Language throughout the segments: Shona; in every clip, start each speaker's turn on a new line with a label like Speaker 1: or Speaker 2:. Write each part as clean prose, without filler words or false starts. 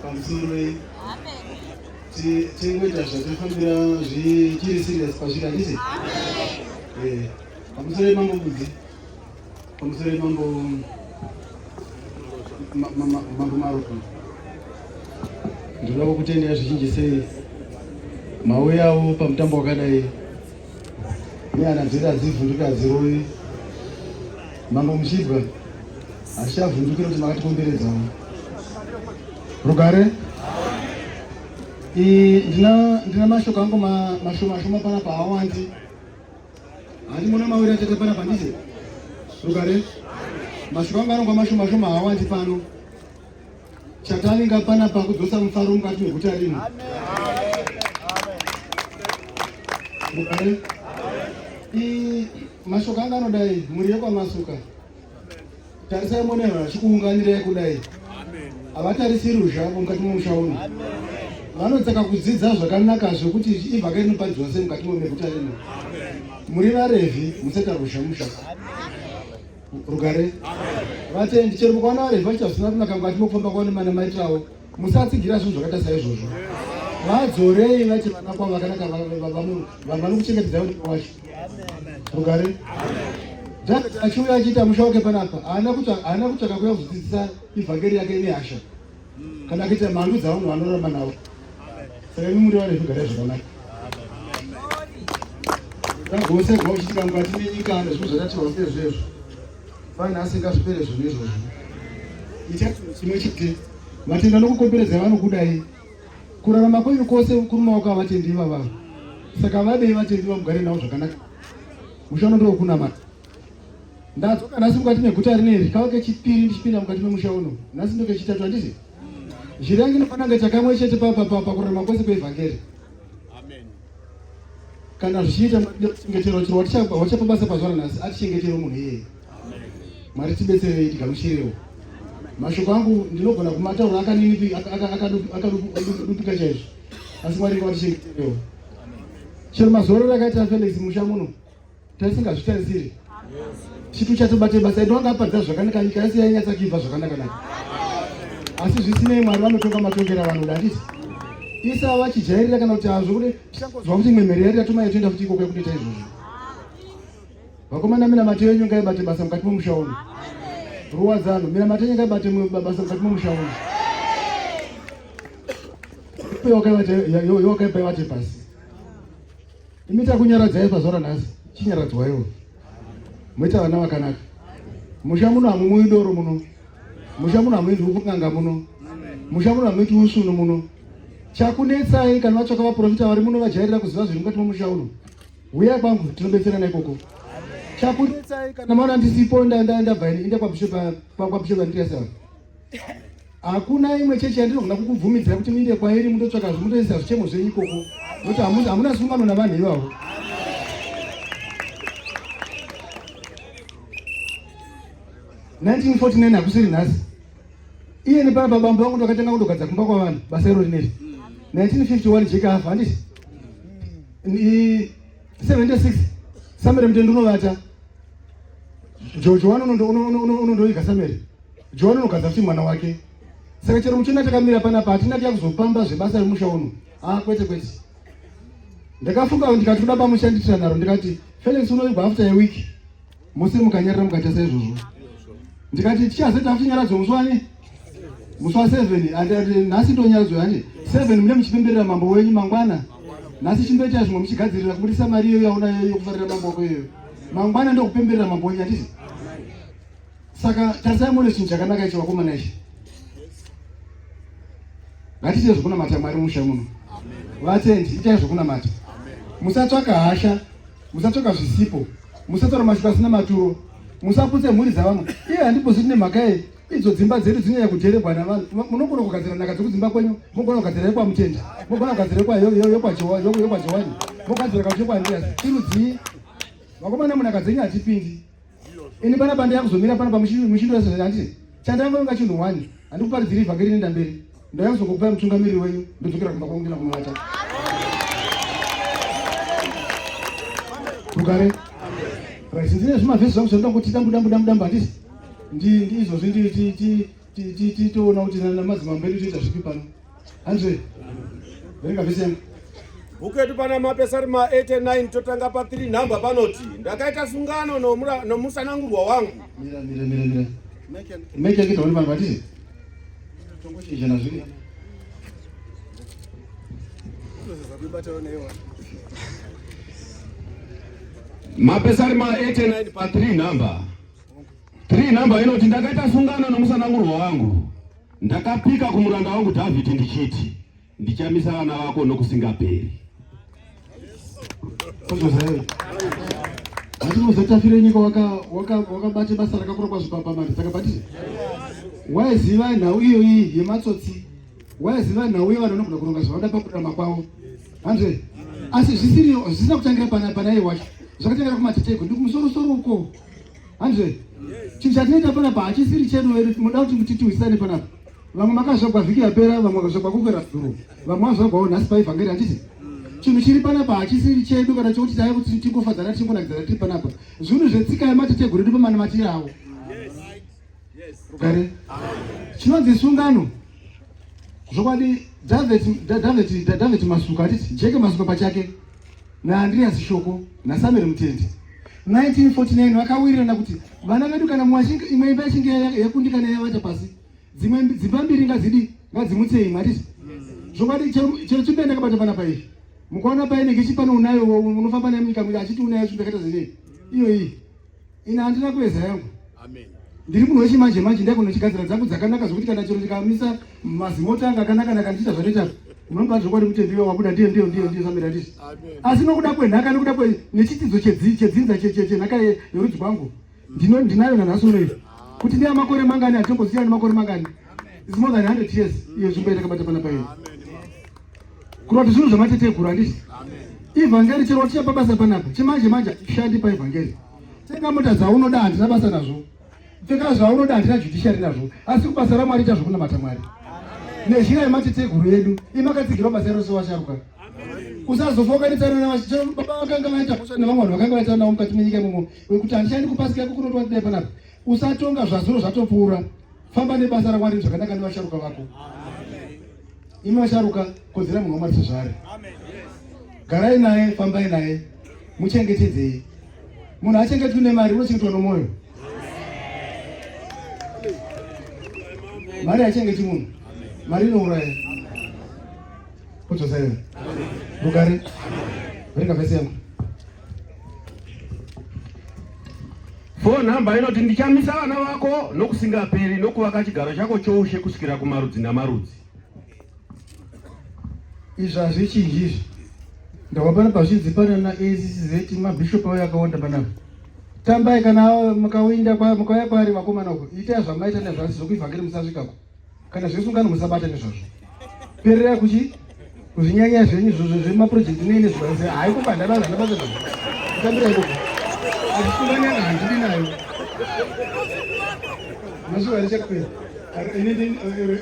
Speaker 1: pamusoro tingoita zvatofambira zvichiri serious pasvika ndisi pamusoro mambo budzi pamusoro mambo marufu ndinoda kukutendera zvizhinji sei mauya avo pamutambo wakadai neana dziri adzivhunduka adzirovi mambo muchibva hazvichavhundukira kuti makatikomberedzawo rugare. Ndina mashoko angu mashoma panapa haawandi. Handi muna mawira chete panapa ndise rugare. Mashoko angu anonga mashoma haawandi pano. Chataninga panapa kudzosa mufaro mukati meguta rino. Rugare. Mashoko angu anodai muri yekwamasuka. Tarisai mone vachikuunganirai kudai. Havatarisiri uzhavo mukati momusha uno. Vanotsaka kudzidza zvakanaka zvekuti ibva kainopadzwa sei mukati meguta rino. Muri vaRevhi musata rushamusha. Rugare. Vatendi chero mukwana vaRevhi vachazvina kunaka mukati mokufamba kwavo nemaitirawo. Musatsigira zvinhu zvakaita saizvozvo. Vadzorei vati vana kwavo vakanaka vanhu vanokuchengetedza kuti wacho. Rugare. Achiuya achiita musha wake panapa haana kutsvaka kuya kudzidzisa ivhangeri yake nehasha kana kuita mhandu dzavanhu vanorarama navo. Saka imi muri vaRevhi garai zvakanaka. Ngagose uchitika mukati menyika nezvinhu zvakatirwa sezvezvo fani asingazvipere zvinhu izvozvo. Itai chimwe chete vatenda nokukomberedza vanhu kudai kurarama kwenyu kwose kuri mumaoko avatendi ivava. Saka vadei vatendi vamugare navo zvakanaka. Mushano ndowokunamata. Ndadzoka nhasi mukati meguta rineri kavake chipiri ndichipinda mukati memusha uno. Nhasi ndoke chitatu handisi. Zhiri yangu inofanira chakamwe chete pakurarama kwose kweivhangeri. Kana zvichiita kuchengeterwa chiro wachapabasa pazuva ranhasi atichengeterewo munhu iyeye. Mwari tibetserei tigamuchirewo. Mashoko angu ndinogona kumataura akadupika chaizvo. Asi Mwari ngatichengeterewo. Chero mazoro rakaita Felix musha muno taisingazvitarisiri. Chitu chatobate basa edu anga apadza zvakanaka nyika yese yainyatsakibva zvakanaka naka. Asi zvisinei Mwari vanotonga matongera vanhu danditi. Isa vachijairira kana kuti hazvo kuti tichangonzwa kuti imwe mheri yari yatuma yatoenda kuti ikoko yekutoita izvozvo. Vakomana mina mateyo nyonga ibate basa mukati momusha uno. Ruwadzano mina mateyo nyonga ibate basa mukati momusha uno. Wakaipa pasi. Imita kunyaradzai pazuva ranhasi chinyaradzwaiwo. Moita vana vakanaka. Musha muno hamumwi doro muno. Musha muno hamuendi kukanga muno. Musha muno hamuiti usunu muno. Chakunetsai kana vatsvaka vaprofita vari muno vajairira kuziva zviri mukati momusha uno. Uyai kwangu tinobetserana ikoko. Chakunetsai kana maona ndisipo ndabva enda kwabishop Andreas. Hakuna imwe chechi yandinogona kukubvumidzira kuti muinde kwairi mundotsvaka zvimutoisa zvichemo zvenyu ikoko. Nokuti hamuna sungano navanhu ivavo. (1949) hakusiri nhasi. Iye nepapa baba vangu ndakatanga kundogadza kumba kwavanhu basa iro rineri. 1951 jeka afa handisi. 76 Samuel Mtendo unovata. Joan unondoiga Samuel. Joan unogadza kuti mwana wake. Saka chero muchina takamira panapa hatina kuzopamba zvebasa remusha uno. Kwete. Ndakafunga ndikati kuda pamushandisira naro ndikati Felix unoigwa after a week. Musi mukanyarira mukata saizvozvo. Ndikati tichazeta kunyaradzwa musi wa 7 andi nhasi ndonyaradzwa hani 7 mune muchipemberera mambo wenyu mangwana. Nhasi chimboita zvimwe muchigadzirira kubudisa mari iyo yauna yokufarira mambo wako iyo. Mangwana ndokupemberera mambo wenyu handisi. Saka tarisai muone chinhu chakanaka ichi vakomana ichi. Ngatiite zvokunamata Mwari musha muno. Vatendi itai zvokunamata. Musatsvaka hasha, musatsvaka zvisipo, musatora mashoko asina maturo, musaputse mhuri dzavanhu. Iye handimbozivi nemhaka ye idzo dzimba dzedu dzinonyanya kudherebwa navanhu. Munogona kugadzira nhaka dzekudzimba kwenyu, mogona kugadzira yekwamutenda, mogona kugadzira yekwajowani, mogadzira kacho kwaNdreas. Irudzii vakomana munhaka dzenyu hatipindi. Ini panapa ndakuzomira panapa mushindo wese handiti. Chandanganga chinhu 1 handikuparidziri ivhangeri nenda mberi. Ndakuzongokupai mutungamiriri wenyu ndodzokera kumba kwangu ndina kumwata. Rugare. Sinzine zvimavhesi zvangu zvinoda kuti damba handisi ndizvozvi titoona kuti namadzimambo edu toita zvipi pano handre verenga vhesi yangu
Speaker 2: bhuku yedu pana mapesari ma89 totanga pa3 nhamba panoti ndakaita sungano nomusanangurwa wangu.
Speaker 1: Mira meke yake taoni vanhu vatisi tongochinja nazviri
Speaker 2: mapesari ma89 pa3 nhamba. 3 nhamba inoti ndakaita sungano nomusanangurwa wangu, ndakapika kumuranda wangu Dhavhidhi ndichiti ndichamisa vana vako nokusingaperi.
Speaker 1: Hatinozotafire nyika wakabate basa rakakura kwazvo papamari sakabatisi waiziva nhau iyoyi yematsotsi, waiziva nhau iyo vanhu vanogona kuronga zvavada pakurarama kwavo handre, asi zvisina kutangira pana iye wacho, zvakatangira kumateteko ndikumusoro uko handre. Chinhu chatinoita panapa hachisiri chedu here, muda kuti titiwisane panapa. Vamwe makazvagwa vhiki yapera, vamwe vakazvagwa kukwera dhuru, vamwe vazvagwawo nhasi paivhangeri handiti. Chinhu chiri panapa hachisiri chedu kana chokuti taive kuti tingofadzana tingonakidzana tiri panapa. Zvinhu zvetsika yemateteguru edu pamanamatiro avo. Gare chinonzi sungano zvokwadi Dhavhidhi Masuka handiti, Jeke Masuka pachake naAndreas Shoko naSamuel Mutende 1949 vakawirirana kuti vana vedu kana imwe imba ichinge yakundikana yavata pasi, dzimwe dzimba mbiri ngadzimutse imwe handiti. Zvokwadi chero chimbe ndakabata panapa izvi mukaona painenge ichipano unayo unofamba naye munyika muti achiti unayo zvindakaita zenei iyoyi ina handina kuweza yangu. Ndiri munhu wechimanje ndaikonho chigadzira dzangu dzakanaka zvokuti kana chero chikamisa mazimota anga akanaka kandiita zvanoita unomba zvokwadi kuti ndiwe wabuda ndiyo Samuel handiti. Asi nokuda kwenhaka nokuda nechitidzo chedzinza chenhaka yorudzi rwangu ndinayo nanhasi unoyi kuti ndiya makore mangani atimboziyani makore mangani, it's more than 100 years iyo zvimbo yatakabata panapa iyo kuroti zvinhu zvamateteguru handiti. Ivhangeri chero tichapa basa panapa chimanje shandi paivhangeri. Tenga mota dzaunoda handina basa nazvo, pfeka zvaunoda handina judiciary nazvo, asi kubasa raMwari ita zvokunamata Mwari nezhira yemateteguru edu imakatsigirwa basa iro sewasharuka. Usazofokanitsana baba vakanga vaita kusha nevamwe vanhu vakanga vaita navo mukati menyika imomo wekuti handishandi kupasi kako kunoti watidai panapa. Usatonga zvazuro zvatopfuura, famba nebasa raMwari zvakanaka nevasharuka vako. Imi vasharuka kodzera munhu waMwari sezvari, garai naye, fambai naye, muchengetedzei. Munhu achengetwi nemari unochengetwa nomwoyo. Mari hachengetwi munhu, mari inouraya. Kutosaira rugare verenga vhesi yangu
Speaker 2: 4 nhamba inoti ndichamisa vana vako nokusingaperi nokuvaka chigaro chako choushe kusvikira kumarudzi namarudzi.
Speaker 1: Izvi hazvichinji izvi ndakapana pazvidzipana naACCZ mabhishopu avo yakawanda panapa. Tambai kana mukauya kwaari vakomana uko, itai zvamaita nezvasi zvokuivhangeri musasvikako, kana zvesungano musabata nezvazvo. Perera kuzvinyanya zvenyu zvemaprojekti neine zvibaise haikubandana zvinabasa nazvo kutambira ikoko achisunganyana handidi nayo masuva richakapera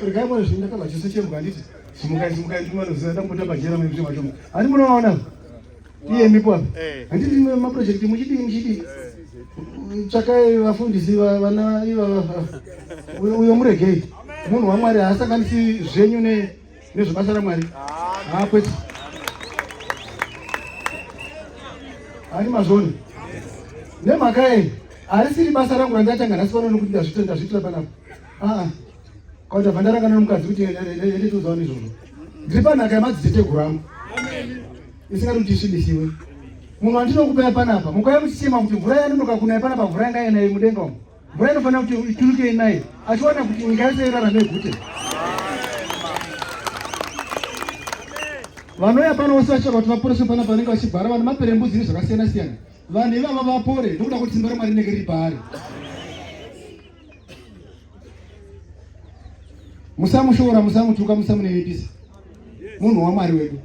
Speaker 1: regaimona zvinhu ndakabva chiso chembwa handiti simukai ndimanoziva ndambotamba jera mezvi machomo handi munoona iyemipo apa handiti maprojekti muchidii tsvakai vafundisi vana iva uyo muregei munhu waMwari haasanganisi zvenyu nezvebasa raMwari kwete ani mazvoni nemhaka yei harisiri basa rangu randatanga nhasi pano nokuti ndazvitira panapa kauti abva ndarangana nomukadzi kuti ende tozaona izvozvo ndiri panhaka yemadziteteguru angu isingati kuti isvibisiwe. Munhu andinokupai panapa mukauya muchichema kuti mvura yanonoka kunaya panapa, mvura yanga inaye mudenga umu, mvura inofanira kuti ituluke inaye achiona kuti nyika yose irarame gute. Vanouya pano vose vachirwa kuti vaporeswe panapa vanenge vachigara vana maperembudzi nezvakasiyana siyana, vanhu ivava vapore ndokuda kuti simba raMwari rinenge riri paari. Musamushora, musamutuka, musamunenepisa. Munhu waMwari wedu.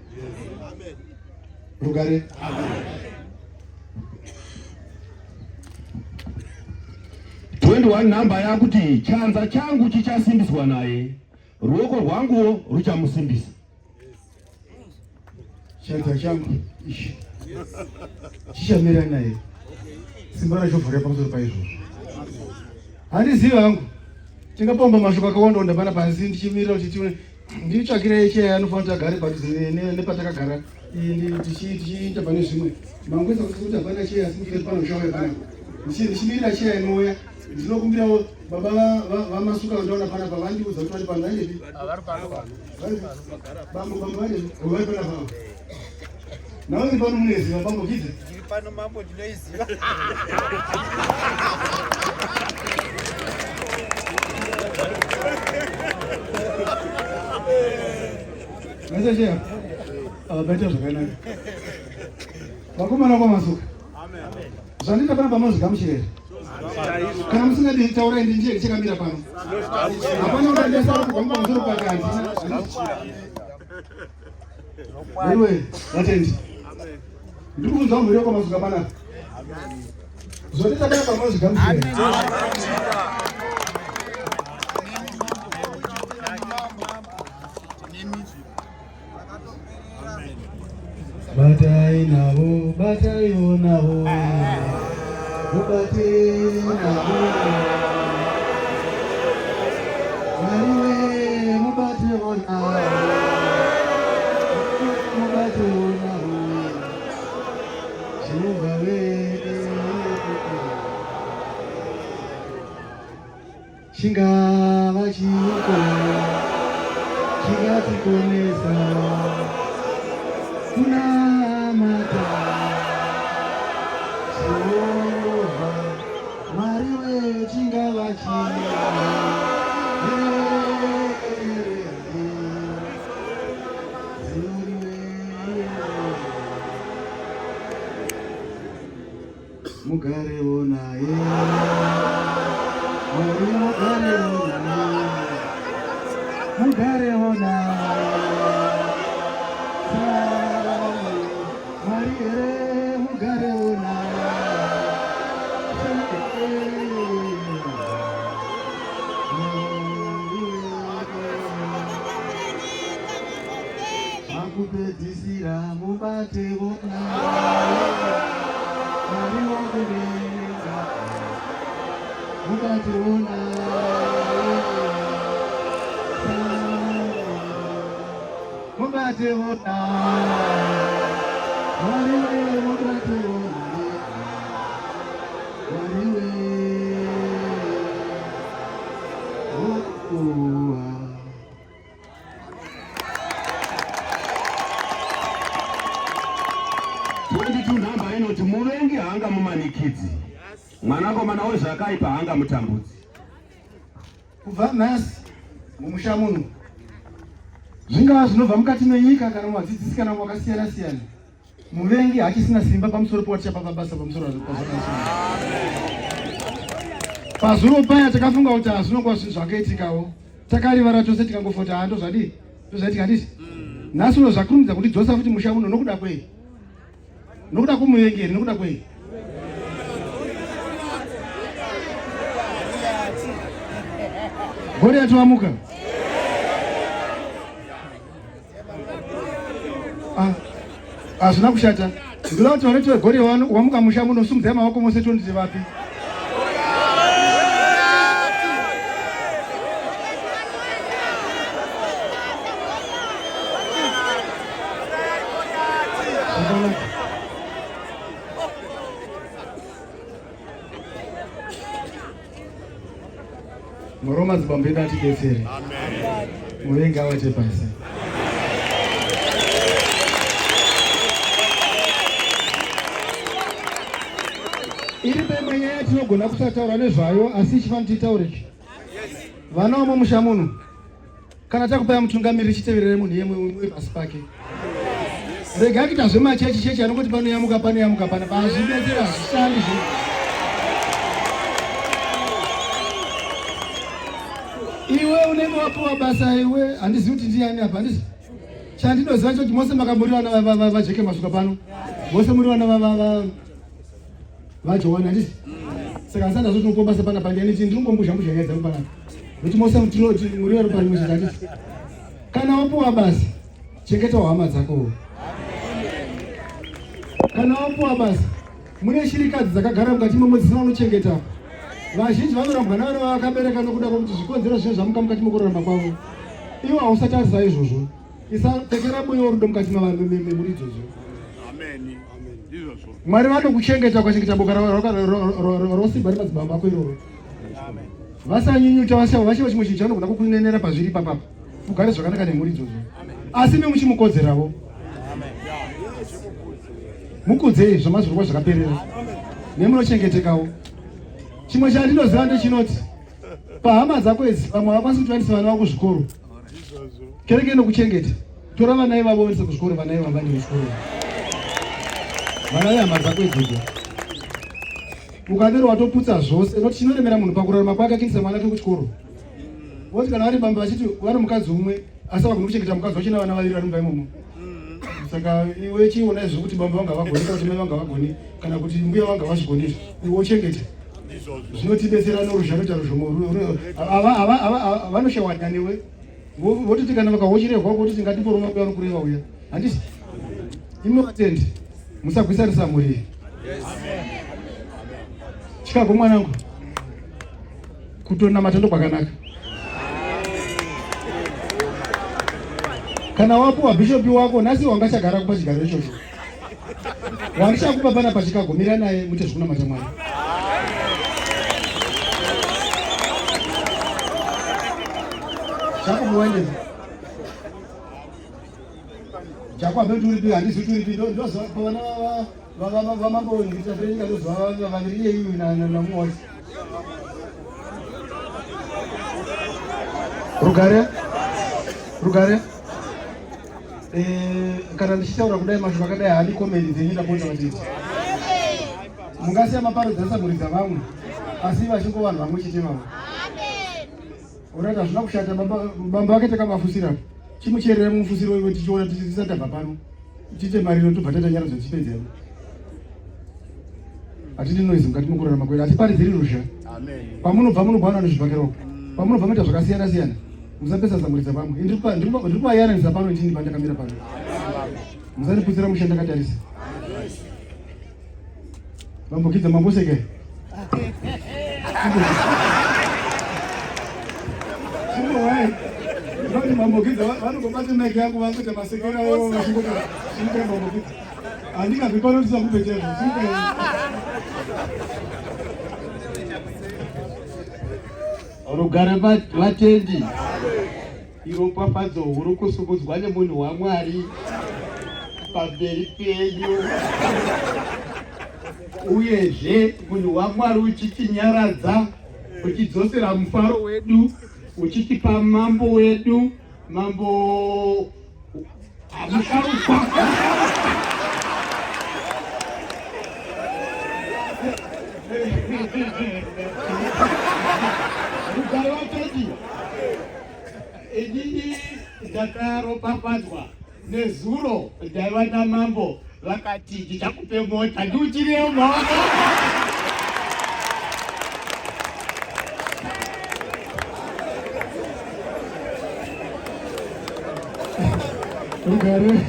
Speaker 1: Rugare.
Speaker 2: 21 namba yakuti chanza changu chichasimbiswa naye, ruoko rwangu ruchamusimbisa.
Speaker 1: Chanza changu ichi chichamira naye. simba rachivhura pamusoro paizvozvo. Handizivi hangu tingapomba mashoko akawanda onda pana pasi ndichimirira kuti nditsvakire cheya anofanira kuti agare padhuze nepatakagara tichiita pane zvimwe mangweza kuti hapana cheya asi kuti panoshauya pana ndichimirira cheya inouya. Ndinokumbirawo baba vamasuka ndaona pana pavandiudza kuti vari pano vanepi bambo vanepi vari pana pavo nawe pano muneziva bambo kidze
Speaker 3: pano mambo ndinoiziva.
Speaker 1: Cheya avabaita zvakanaka vakomana kwamasuka zvandita pana panozi gamuchirere kana musingadi taurai ndinjie chekamira pano hapana unaendesa kugwamba pamusoro pakati iwe vatendi ndikubvunza mhuri kwamasuka panapa zvondita pana panozi gamuchirere batai navo bataiwo navo mubate navo mariwe mubatewo navo mubatewo navo Jehovha chingava chiko chingatikonesa kunamata Jehovha mariwe chingava mugarewo naye Mwari mugarewo naye mugarewo naye Mwari mugarewo naye akupedzisira mubatewo naye Mwari wakudenga mubatewo naye mubatewo naye Mwari mubatewo naye Mwari
Speaker 2: namba inoti muvengi haanga mumanikidzi mwanakomana wezvakaipa haanga mutambudzi.
Speaker 1: Kubva nhasi mumusha muno zvingava zvinobva mukati menyika kana muvadzidzisi kana mwakasiyana siyana muvengi hachisina simba pamusoro powatichapa mabasa pamusoro pazuro paya takafunga kuti hazvinongwa zvinhu zvakaiitikawo takarivara chose tikangofota hando zvadii ndozvaitika handiti nhasi uno zvakurumidza kuti dzosa futi musha muno nokuda kwei nokuda kumuvengi here nokuda kwei gore yatoamuka hazvina kushata ndinoda kuti vanoti vegore wamuka musha muno simudzai maoko mose tonditi vapi Muroma dzibambo edu atidetsere muvengi avate pasi iri pemwe nyaya tinogona kusataura nezvayo asi ichifanira titaureki vana vamo musha muno kana takupai mutungamiriri chiteverere munhu yemwe pasi pake rega kuita zvemachechi chechi anongoti panoyamuka pana pazvibetsera hazvishandi zvi iwe unenge wapuwa basa iwe handizivi kuti ndiani apa handisi chandinoziva choti mose makambori vana vajeke masuka pano mose muri vana vajohani handisi saka handisanda zvotinopua basa pana pandiani chii ndinombomuzhamuzha nyaya dzangu panapa nokuti mose muri vari parimwe chete handisi kana wapuwa basa chengeta hama dzakowo kana wapuwa basa Mune shirikadzi dzakagara mukati momwe dzisina unochengeta. Vazhinji vanorambwa navana vakabereka nokuda kwokuti zvikonzero zvino zvamuka mukati mokurarama kwavo. Iwo hausatarisa izvozvo. Isapfekera mweya rudo mukati memhuri idzodzo.
Speaker 3: Amen.
Speaker 1: Mwari vanokuchengeta ukachengeta boka rosimba remadzibaba ako iroro. Vasanyunyuta vashawa vachiva chimwe chinhu chanogona kukunenera pazviri papapa. Ugare zvakanaka nemhuri idzodzo. Asi memuchimukodzerawo. Mukudzei zvamazvirwa zvakaperera. Nemunochengetekawo. Chimwe chandinoziva ndechinoti pahama dzako idzi vamwe havakwanisi kutwandisa vana vako kuzvikoro. Kereke nokuchengeta. Tora vana ivavo vaendese kuzvikoro, vana ivavo vane kuzvikoro. Vana vehama dzako idzodzo. Ukadero watoputsa zvose, noti chinoremera munhu pakurarama kwake akiendesa mwana wake kuchikoro. Woti kana vari bamba vachiti vari mukadzi umwe asi vagona kuchengeta mukadzi wachina vana vaviri vari mumba imomo. Saka iwe chiona izvo kuti bamba vanga vagoni kana kuti mai vanga vagoni kana kuti mbuya vanga vazvigoni iwe uchengete. Zvinotibetsera noruzha rota ruzhomo vanoshawana newe. Vototi kana vakahochererwa kuti ngatiporoma kuya nokureva uya. Handisi? Imi vatendi musagwisanisa mhuri. Chikago mwanangu. Kutona matendo kwakanaka. Kana wapuwa bishopi wako nasi wangachagara kupa chigaro ichocho. Wandichakupa pana pachikago mira naye muite zvikunamata Mwari. Chakumwende. Chakwa betu uripi handisi uripi ndozo vana vamambo ngitafanyika ndozo vaviriye hivi na mmoja. Rugare. Kana ndichitaura kudai mazvo vakadai hadi komedi dzenyika bonda vatiti. Mungasiya maparo dzasa mhuri dzavamwe asi vachingo vanhu vamwe chete vavo. Urata zvina kushata bamba vake takamafusira. Chimucherera mufusiro iwe tichiona tichisatabva pano. Tiite marino tobva tata nyara dzechipedzera. Hatidi noizi mukati mokurarama kwedu asi paridziri rusha.
Speaker 3: Amen.
Speaker 1: Pamunobva munobva nezvibhakero. Pamunobva muita zvakasiyana siyana. Musapesa samuri dzavamwe. Ndiri kuvayananisa pano ndini pandakamira pano. Musaniputsira mushanda akatarisa. Vambokidza mamboseke. Vani mambokidza vanongobata maiki yangu vangoita masekera avo vachingota mambokidza. Handingabvi pano ndisakupeterwa.
Speaker 4: Rugare vatendi. Iropapadzo huru kusukudzwa nemunhu waMwari pamberi penyu. Uyezve munhu waMwari uchitinyaradza, uchidzosera mufaro wedu, uchitipa mambo wedu, mambo amusharukwa. Rugare vatendi. Inini ndakaropafadzwa nezuro ndaiva namambo vakati ndichakupe mota ndiuchiriyo maoko.
Speaker 1: Rugare.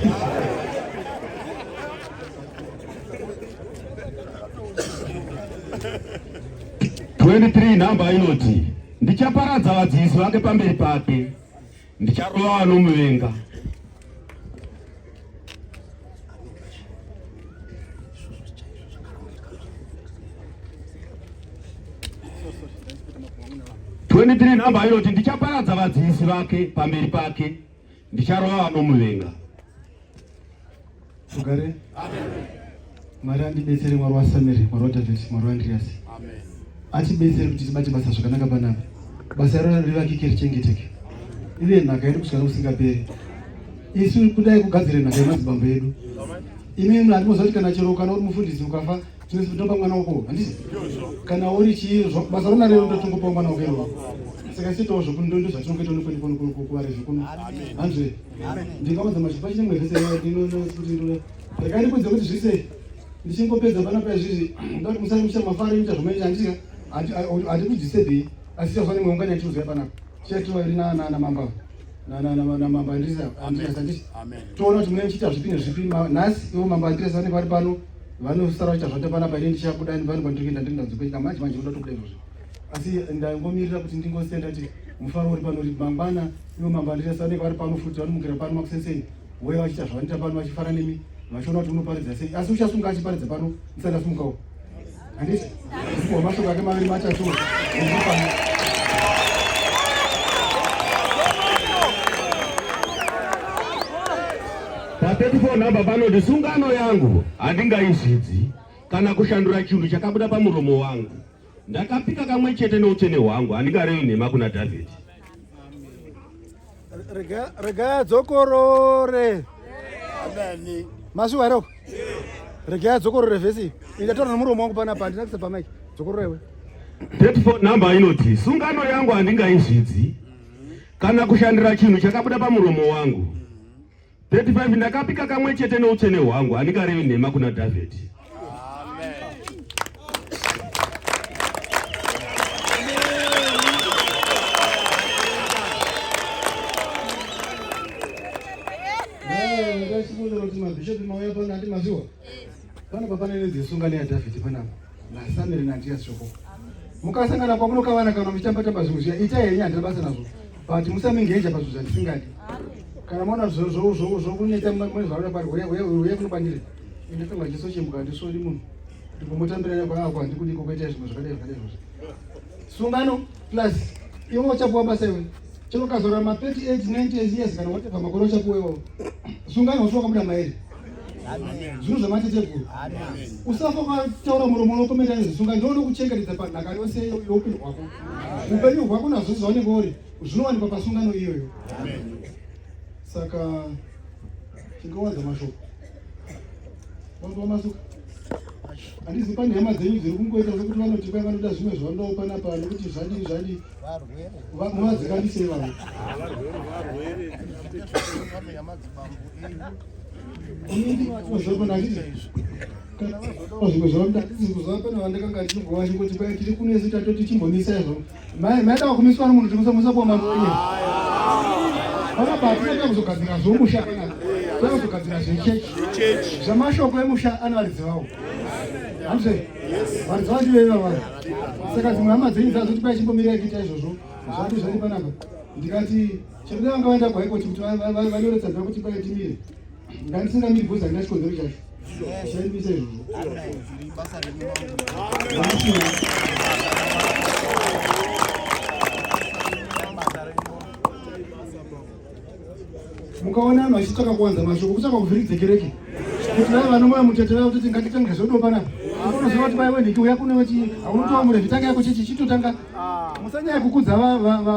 Speaker 2: Namba inoti ndichaparadza vadzidzisi vake pamberi pake, ndicharova vanomuvenga. Namba inoti ndichaparadza vadzidzisi vake pamberi pake, ndicharova vanomuvenga.
Speaker 1: Rugare. Mwari andibetsere, Mwari waSamueri, Mwari waDhavhidhi, Mwari waAndreasi. Atibetsere kuti tibate basa zvakanaka panapa. Basa rero rivakike richengeteke. Ive nhaka yedu kusvika kusingaperi. Isu kudai kugadzire nhaka yemadzibambo edu. Imi handimoziva kuti kana chero kana uri mufundisi ukafa tinosiso kutopa mwana wako, handisi? Kana uri chii basa rona rero ndotongopa mwana wako iroro. Saka isitowo zvokuno ndo zvatinongoita kuvari zvokuno. Handre. Ndingaudza machipa chine mwevhese kuti rekai kudze kuti zvise ndichingopedza panapa izvizvi ndati musari muchita mafari muita zvomaita handisi handikudzisebhei asi tichafanira mweunganya tichizoya panapa tichatiwa iri namamba namamba Andreas handisi toona kuti mune muchiita zvipi nezvipi nhasi ivo mamba Andreas vanenge vari pano vanosara vachazvata panapa ine ndichabuda vanhu vandoenda ndindazokuita manje unoda tokuda izvozvo asi ndangomirira kuti ndingosenda kuti mufaro uri pano uri mangwana ivo mambandira vari pano futi vanomukira pano makusensei voya vachiita zvavanoita pano vachifara nemi vachiona kuti unoparidza sei asi uchasunga achiparidza pano ndisandasumukawo handiti mashoko ake maviri matatu
Speaker 2: Pa34 namba panoti sungano yangu handingaizvidzi kana kushandura chinhu chakabuda pamuromo wangu. Ndakapika kamwe chete noutsvene hwangu, handingarevi nhema kuna Dhavhidhi.
Speaker 1: Regai dzokorore.
Speaker 3: Amen.
Speaker 1: Masuwa roko. Regai dzokorore vhesi. Ndataura nomuromo wangu panapa handina kuisa pamaiki. Dzokororewe.
Speaker 2: 34 namba inoti sungano yangu handingaizvidzi kana kushandura chinhu chakabuda pamuromo wangu. 35 ndakapika kamwe chete noutsvene hwangu, handingarevi nhema kuna Dhavhidhi.
Speaker 1: Mabishopu mauya pano ati mazuwa pano papana nezesungano yaDhavhidhi panapa naSamueri nandiya shoko mukasangana kwamunokavana kana muchitamba zvinhu zviya itai henyu handina basa nazvo but musamingeja pazvinhu zvandisingadi kana maona zvokuneta muzvaona pari uye kunokwanire indatanga chiso chemuka handisori munhu ndimbomutambira kwako handikudiko kuita zvinhu zvakadai izvozvo sungano plus iwe uchapuwa basa iwe chinokazora ma 38 90 years kana whatever makore uchapuwewo sungano usiwa kabuda mairi zvinhu zvamateteguru usafa kwataura muromo unokomera nezvisunga ndinoda kuchengetedza panhaka yose youpenyu hwako upenyu hwako nazvo zvaunenge uri zvinowanikwa pasungano iyoyo saka chingowadza mashoko wamasuka handizi pane hama dzenyu dziri kungoita sekuti vanoti kwai vanoda zvimwe zvavanodawo panapa nekuti zvadi muvadzikandisei vanhu zvimwe zvavanoda handisi kuzova pane vandakanga ndichingova chingoti kwai tiri kunesi tatoti chimbomisa izvo maida kumiswa nomunhu timusapuwa maroye vanabatinota kuzogadzira zvomusha panapa toda kuzogadzira zvechechi zvamashoko emusha ana varidzi vavo handizve varidzi vavo ndiveiva vanhu saka dzimwe hama dzenyu dzazoti pai chimbomirira kuita izvozvo zvati zvati panapa ndikati chekuti vanga vaenda kuhaikoti kuti vanyoretsa bva kuti pai timire ngandisingamiri bhozi handina chikonzero chacho chaimisa izvozvo mukaona vanhu vachitsvaka kuwanza mashoko kutsvaka kuvhiridze kereke kuti vava vanomoya mutetera kuti ngatitange zvodo panapa unoziva kuti vaiwe ndichiuya kunewechi haunotowa murevhitanga yako chechi chitotanga musanyaya kukudza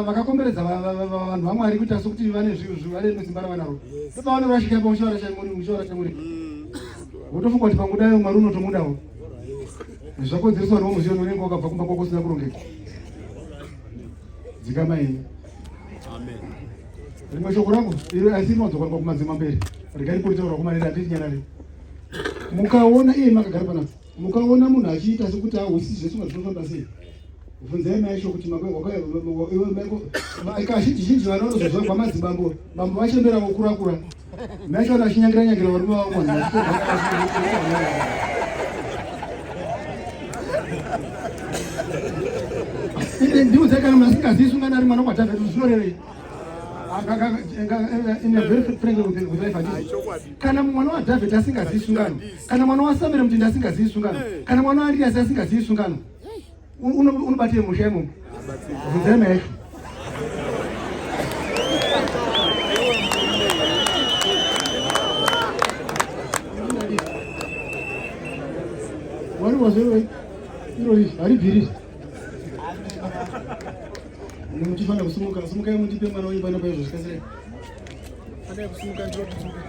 Speaker 1: vakakomberedza vanhu vaMwari kuita sokuti vane zvivare nezimba ravanaro ndopavanorashika pamushora chamuri wotofunga kuti pangudayo Mwari unotomudawo zvakonzereswa newo muzivo unenge wakabva kumba kwako usina kurongeka dzikamaini rimwe shoko rangu iro asi rinodzoka kumadzima mberi regai kuritaura kumanera handiti nyarare mukaona iye makagara panapa mukaona munhu achiita sekuti ahusisi zvesunga zvinofamba sei bvunzai mai shoko kuti kazhinji vanozoziva kwamadzibambo bambo vachembera vokurakura maishaona achinyangira varume vavo ndiudzai kana masingazivi sungano ari mwana kwaDhavhidhi zvinorevei kana mwana waDhavhidhi asingazivi sungano kana mwana waSamueri mutindi asingazivi sungano kana mwana waAriasi asingazivi sungano unobatire musha imomo bvunzai maisho Mwari wazvewe irori haribviri muchifanira kusumuka sumukai mundipe mwana wenyu panapa izvo zvikasire. Adai kusumuka ndiro kusumuka.